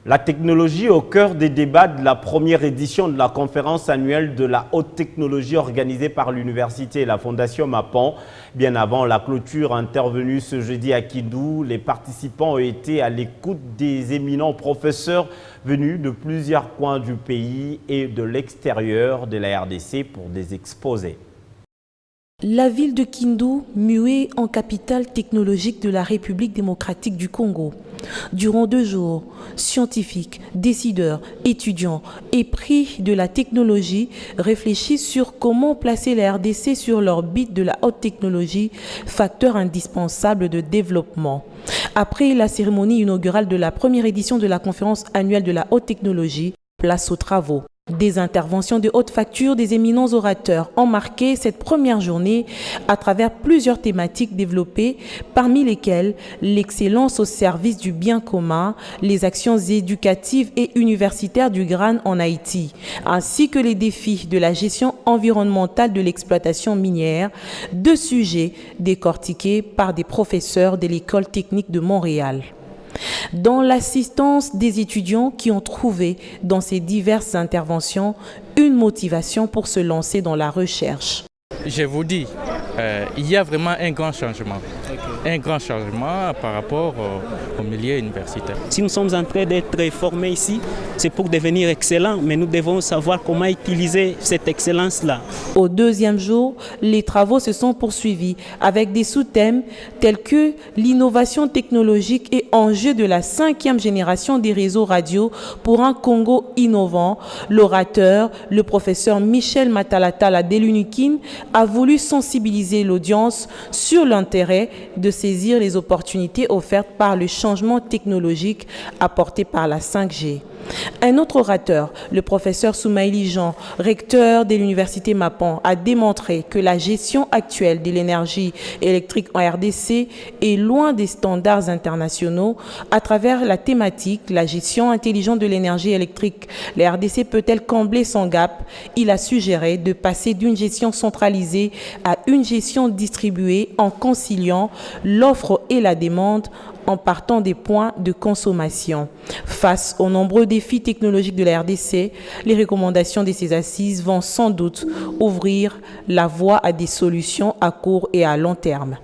La technologie au cœur des débats de la première édition de la conférence annuelle de la haute technologie organisée par l'université et la fondation Mapan. Bien avant la clôture intervenue ce jeudi à Kindu, les participants ont été à l'écoute des éminents professeurs venus de plusieurs coins du pays et de l'extérieur de la RDC pour des exposés. La ville de Kindu, muée en capitale technologique de la République démocratique du Congo. Durant 2 jours, scientifiques, décideurs, étudiants et pris de la technologie réfléchissent sur comment placer la RDC sur l'orbite de la haute technologie, facteur indispensable de développement. Après la cérémonie inaugurale de la première édition de la conférence annuelle de la haute technologie, place aux travaux. Des interventions de haute facture des éminents orateurs ont marqué cette première journée à travers plusieurs thématiques développées, parmi lesquelles l'excellence au service du bien commun, les actions éducatives et universitaires du GRAN en Haïti, ainsi que les défis de la gestion environnementale de l'exploitation minière, 2 sujets décortiqués par des professeurs de l'École technique de Montréal. Dans l'assistance des étudiants qui ont trouvé dans ces diverses interventions une motivation pour se lancer dans la recherche. Je vous dis, il y a vraiment un grand changement. Un grand changement par rapport au milieu universitaire. Si nous sommes en train d'être formés ici, c'est pour devenir excellents, mais nous devons savoir comment utiliser cette excellence-là. Au 2e jour, les travaux se sont poursuivis avec des sous-thèmes tels que l'innovation technologique et enjeux de la 5e génération des réseaux radio pour un Congo innovant. L'orateur, le professeur Michel Matalatala Delunikin, a voulu sensibiliser l'audience sur l'intérêt de saisir les opportunités offertes par le changement technologique apporté par la 5G. Un autre orateur, le professeur Soumaïli Jean, recteur de l'université Mapan, a démontré que la gestion actuelle de l'énergie électrique en RDC est loin des standards internationaux. À travers la thématique, la gestion intelligente de l'énergie électrique, la RDC peut-elle combler son gap? Il a suggéré de passer d'une gestion centralisée à une gestion distribuée en conciliant l'offre et la demande en partant des points de consommation. Face aux nombreux défis technologiques de la RDC, les recommandations de ces assises vont sans doute ouvrir la voie à des solutions à court et à long terme.